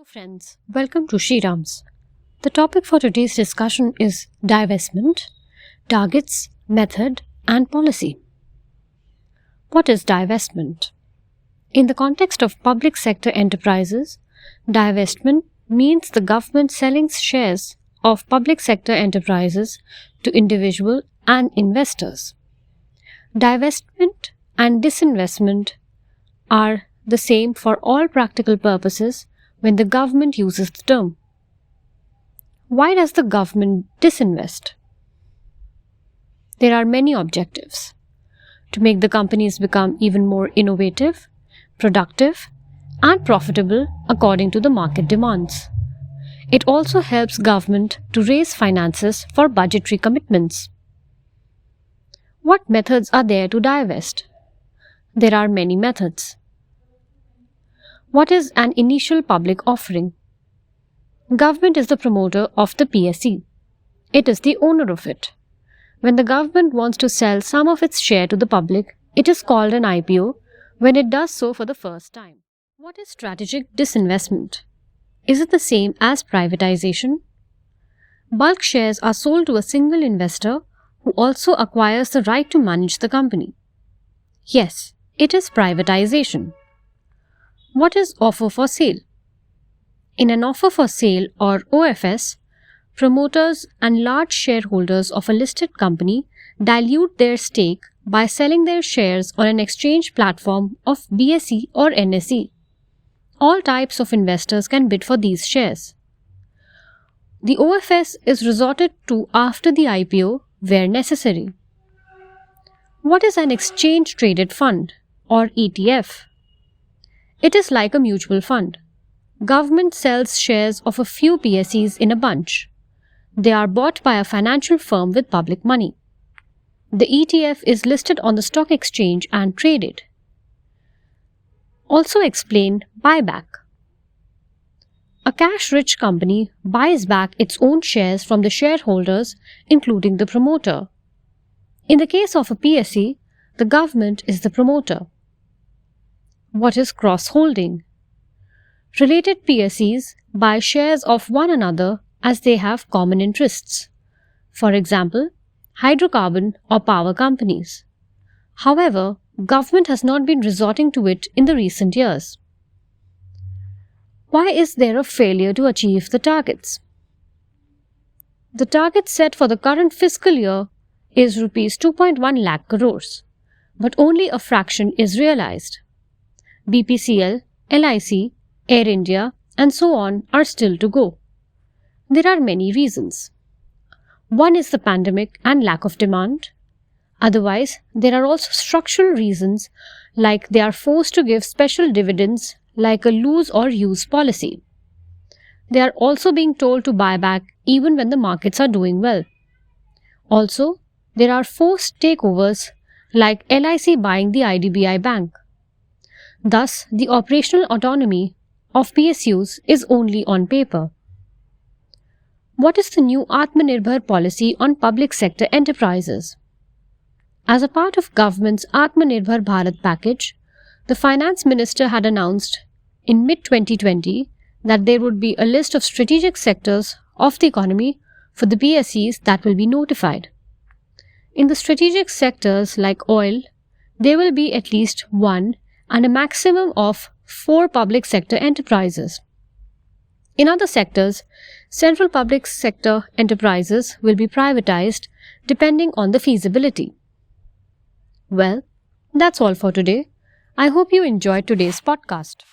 Hello friends, welcome to Shriram's. The topic for today's discussion is divestment, targets, method and policy. What is divestment? In the context of public sector enterprises, divestment means the government selling shares of public sector enterprises to individual and investors. Divestment and disinvestment are the same for all practical purposes when the government uses the term. Why does the government disinvest? There are many objectives. To make the companies become even more innovative, productive, and profitable according to the market demands. It also helps government to raise finances for budgetary commitments. What methods are there to divest? There are many methods. What is an initial public offering? Government is the promoter of the PSE. It is the owner of it. When the government wants to sell some of its share to the public, it is called an IPO when it does so for the first time. What is strategic disinvestment? Is it the same as privatization? Bulk shares are sold to a single investor who also acquires the right to manage the company. Yes, it is privatization. What is offer for sale? In an offer for sale or OFS, promoters and large shareholders of a listed company dilute their stake by selling their shares on an exchange platform of BSE or NSE. All types of investors can bid for these shares. The OFS is resorted to after the IPO where necessary. What is an exchange traded fund or ETF? It is like a mutual fund. Government sells shares of a few PSEs in a bunch. They are bought by a financial firm with public money. The ETF is listed on the stock exchange and traded. Also explain buyback. A cash-rich company buys back its own shares from the shareholders, including the promoter. In the case of a PSE, the government is the promoter. What is cross-holding? Related PSEs buy shares of one another as they have common interests. For example, hydrocarbon or power companies. However, government has not been resorting to it in the recent years. Why is there a failure to achieve the targets? The target set for the current fiscal year is Rs 2.1 lakh crores, but only a fraction is realized. BPCL, LIC, Air India, and so on are still to go. There are many reasons. One is the pandemic and lack of demand. Otherwise, there are also structural reasons like they are forced to give special dividends like a lose or use policy. They are also being told to buy back even when the markets are doing well. Also, there are forced takeovers like LIC buying the IDBI bank. Thus, the operational autonomy of PSUs is only on paper. What is the new Atmanirbhar policy on public sector enterprises? As a part of government's Atmanirbhar Bharat package, the finance minister had announced in mid-2020 that there would be a list of strategic sectors of the economy for the PSEs that will be notified. In the strategic sectors like oil, there will be at least one and a maximum of 4 public sector enterprises. In other sectors, central public sector enterprises will be privatized depending on the feasibility. Well, that's all for today. I hope you enjoyed today's podcast.